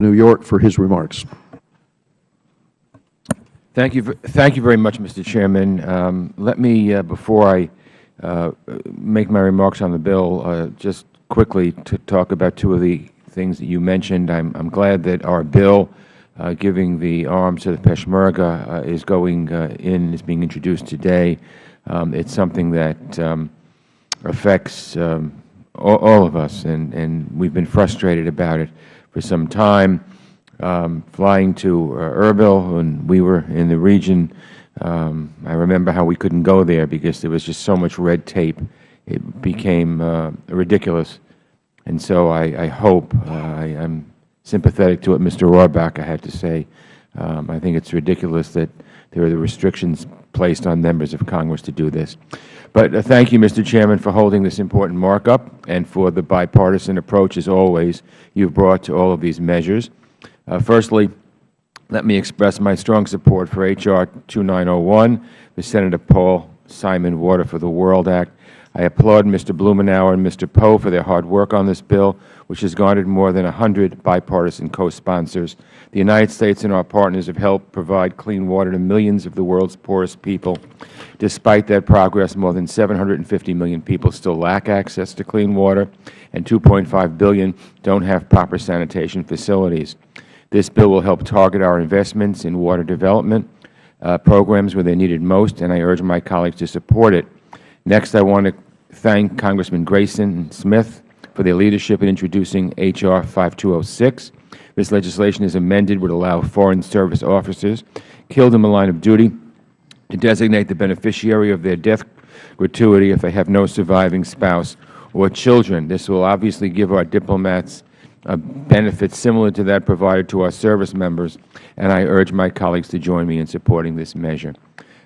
New York for his remarks. Thank you very much, Mr. Chairman. Let me, before I make my remarks on the bill, just quickly to talk about two of the things that you mentioned. I'm glad that our bill giving the arms to the Peshmerga is going in, is being introduced today. It's something that affects all of us, and we've been frustrated about it for some time. Flying to Erbil when we were in the region, I remember how we couldn't go there because there was just so much red tape. It became ridiculous. And so I hope, I'm sympathetic to what Mr. Rohrabacher had to say. I think it's ridiculous that there are the restrictions placed on members of Congress to do this. But thank you, Mr. Chairman, for holding this important markup and for the bipartisan approach, as always, you've brought to all of these measures. Firstly, let me express my strong support for H.R. 2901, the Senator Paul Simon Water for the World Act. I applaud Mr. Blumenauer and Mr. Poe for their hard work on this bill, which has garnered more than 100 bipartisan co-sponsors. The United States and our partners have helped provide clean water to millions of the world's poorest people. Despite that progress, more than 750 million people still lack access to clean water, and 2.5 billion don't have proper sanitation facilities. This bill will help target our investments in water development programs where they are needed most, and I urge my colleagues to support it. Next, I want to thank Congressman Grayson and Smith for their leadership in introducing H.R. 5206. This legislation, as amended, would allow Foreign Service officers killed in the line of duty to designate the beneficiary of their death gratuity if they have no surviving spouse or children. This will obviously give our diplomats a benefit similar to that provided to our service members, and I urge my colleagues to join me in supporting this measure.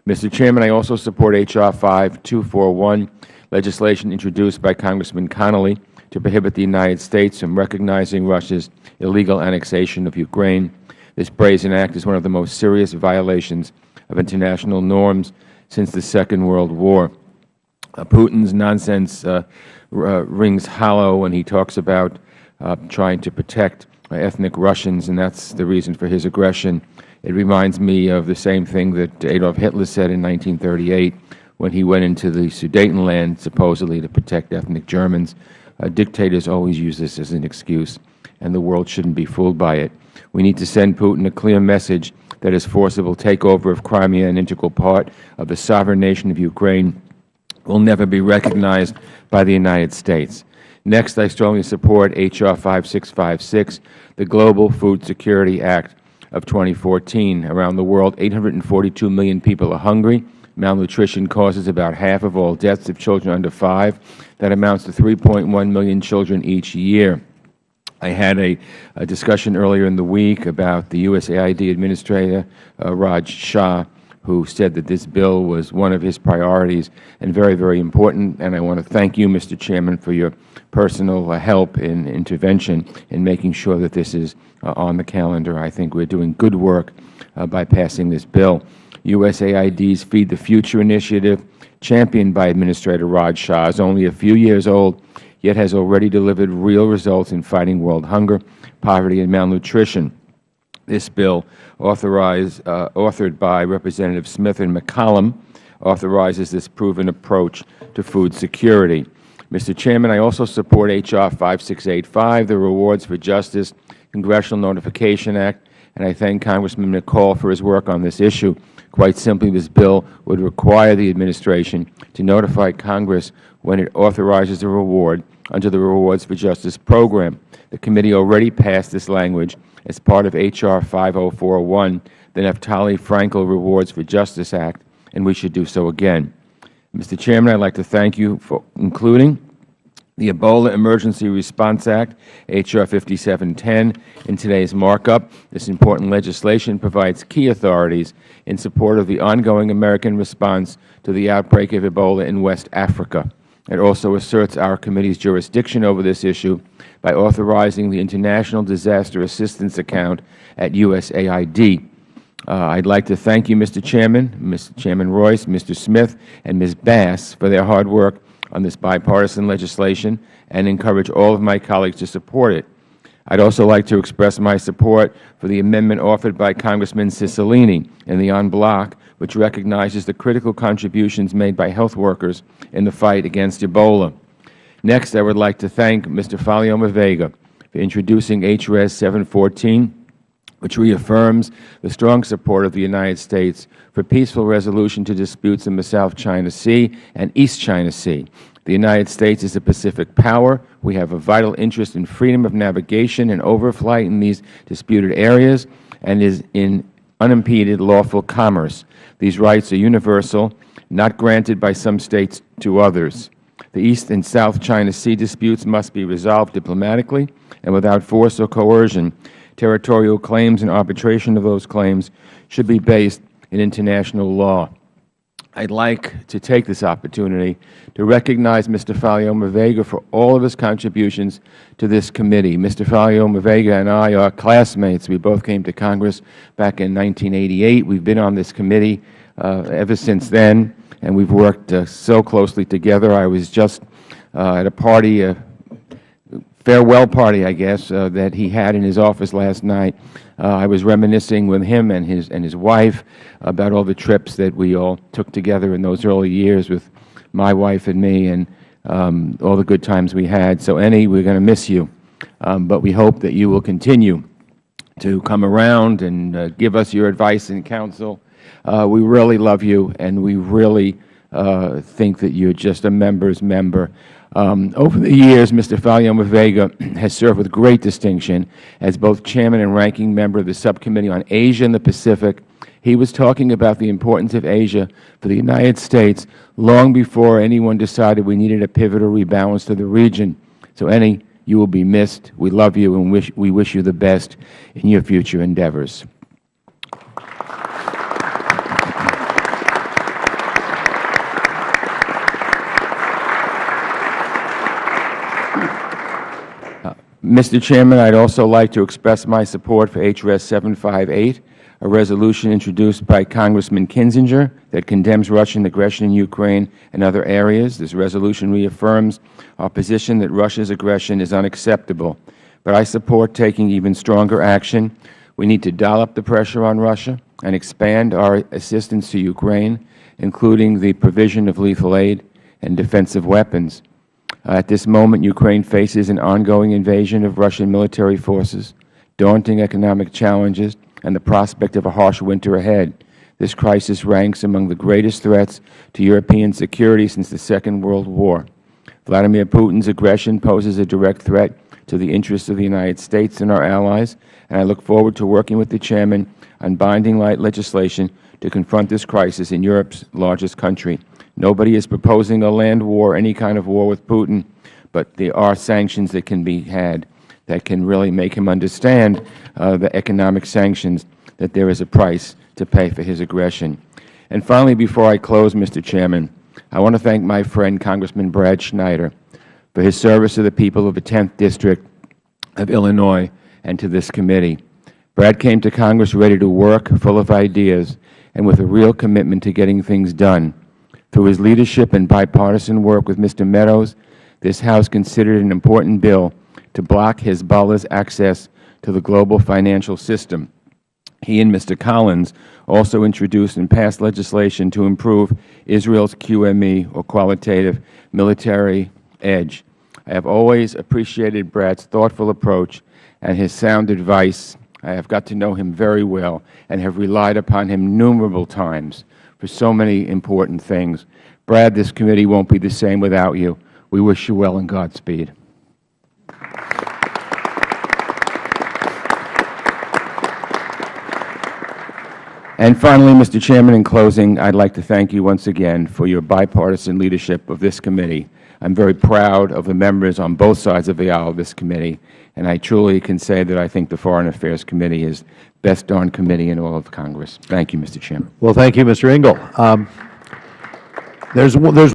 Mr. Chairman, I also support H.R. 5241, legislation introduced by Congressman Connolly to prohibit the United States from recognizing Russia's illegal annexation of Ukraine. This brazen act is one of the most serious violations of international norms since the Second World War. Putin's nonsense rings hollow when he talks about trying to protect ethnic Russians, and that's the reason for his aggression. It reminds me of the same thing that Adolf Hitler said in 1938 when he went into the Sudetenland supposedly to protect ethnic Germans. Dictators always use this as an excuse, and the world shouldn't be fooled by it. We need to send Putin a clear message that his forcible takeover of Crimea, an integral part of the sovereign nation of Ukraine, will never be recognized by the United States. Next, I strongly support H.R. 5656, the Global Food Security Act of 2014. Around the world, 842 million people are hungry. Malnutrition causes about half of all deaths of children under 5. That amounts to 3.1 million children each year. I had a discussion earlier in the week about the USAID Administrator, Raj Shah, who said that this bill was one of his priorities and very, very important. And I want to thank you, Mr. Chairman, for your personal help in intervention in making sure that this is on the calendar. I think we are doing good work by passing this bill. USAID's Feed the Future initiative, championed by Administrator Raj Shah, is only a few years old, yet has already delivered real results in fighting world hunger, poverty, and malnutrition. This bill, authored by Representatives Smith and McCollum, authorizes this proven approach to food security. Mr. Chairman, I also support H.R. 5685, the Rewards for Justice Congressional Notification Act, and I thank Congressman McCall for his work on this issue. Quite simply, this bill would require the Administration to notify Congress when it authorizes a reward under the Rewards for Justice program. The committee already passed this language as part of H.R. 5041, the Naftali Frankel Rewards for Justice Act, and we should do so again. Mr. Chairman, I would like to thank you for including the Ebola Emergency Response Act, H.R. 5710, in today's markup. This important legislation provides key authorities in support of the ongoing American response to the outbreak of Ebola in West Africa. It also asserts our committee's jurisdiction over this issue by authorizing the International Disaster Assistance Account at USAID. I would like to thank you, Mr. Chairman, Mr. Chairman Royce, Mr. Smith, and Ms. Bass for their hard work on this bipartisan legislation and encourage all of my colleagues to support it. I'd also like to express my support for the amendment offered by Congressman Cicilline in the en bloc, which recognizes the critical contributions made by health workers in the fight against Ebola. Next, I would like to thank Mr. Faleoma-Vega for introducing H.Res. 714, which reaffirms the strong support of the United States for peaceful resolution to disputes in the South China Sea and East China Sea. The United States is a Pacific power. We have a vital interest in freedom of navigation and overflight in these disputed areas and is in unimpeded lawful commerce. These rights are universal, not granted by some states to others. The East and South China Sea disputes must be resolved diplomatically and without force or coercion. Territorial claims and arbitration of those claims should be based in international law. I'd like to take this opportunity to recognize Mr. Faleoma-Vega for all of his contributions to this committee. Mr. Faleoma-Vega and I are classmates. We both came to Congress back in 1988. We've been on this committee ever since then, and we've worked so closely together. I was just at a party, a farewell party, I guess, that he had in his office last night. I was reminiscing with him and his wife about all the trips that we all took together in those early years with my wife and me, and all the good times we had. So, Annie, we're going to miss you, but we hope that you will continue to come around and give us your advice and counsel. We really love you, and we really think that you're just a member's member. Over the years, Mr. Faleoma-Vega has served with great distinction as both Chairman and Ranking Member of the Subcommittee on Asia and the Pacific. He was talking about the importance of Asia for the United States long before anyone decided we needed a pivot or rebalance to the region. So, Annie, you will be missed. We love you, and we wish you the best in your future endeavors. Mr. Chairman, I'd also like to express my support for H.Res. 758, a resolution introduced by Congressman Kinzinger that condemns Russian aggression in Ukraine and other areas. This resolution reaffirms our position that Russia's aggression is unacceptable. But I support taking even stronger action. We need to dial up the pressure on Russia and expand our assistance to Ukraine, including the provision of lethal aid and defensive weapons. At this moment, Ukraine faces an ongoing invasion of Russian military forces, daunting economic challenges, and the prospect of a harsh winter ahead. This crisis ranks among the greatest threats to European security since the Second World War. Vladimir Putin's aggression poses a direct threat to the interests of the United States and our allies, and I look forward to working with the Chairman on binding legislation to confront this crisis in Europe's largest country. Nobody is proposing a land war, any kind of war with Putin, but there are sanctions that can be had that can really make him understand the economic sanctions, that there is a price to pay for his aggression. And finally, before I close, Mr. Chairman, I want to thank my friend Congressman Brad Schneider for his service to the people of the 10th District of Illinois and to this committee. Brad came to Congress ready to work, full of ideas, and with a real commitment to getting things done. Through his leadership and bipartisan work with Mr. Meadows, this House considered an important bill to block Hezbollah's access to the global financial system. He and Mr. Collins also introduced and passed legislation to improve Israel's QME, or qualitative military edge. I have always appreciated Brad's thoughtful approach and his sound advice. I have got to know him very well and have relied upon him innumerable times for so many important things. Brad, this committee won't be the same without you. We wish you well and Godspeed. And finally, Mr. Chairman, in closing, I'd like to thank you once again for your bipartisan leadership of this committee. I'm very proud of the members on both sides of the aisle of this committee, and I truly can say that I think the Foreign Affairs Committee is the best darn committee in all of Congress. Thank you, Mr. Chairman. Well, thank you, Mr. Engel. There's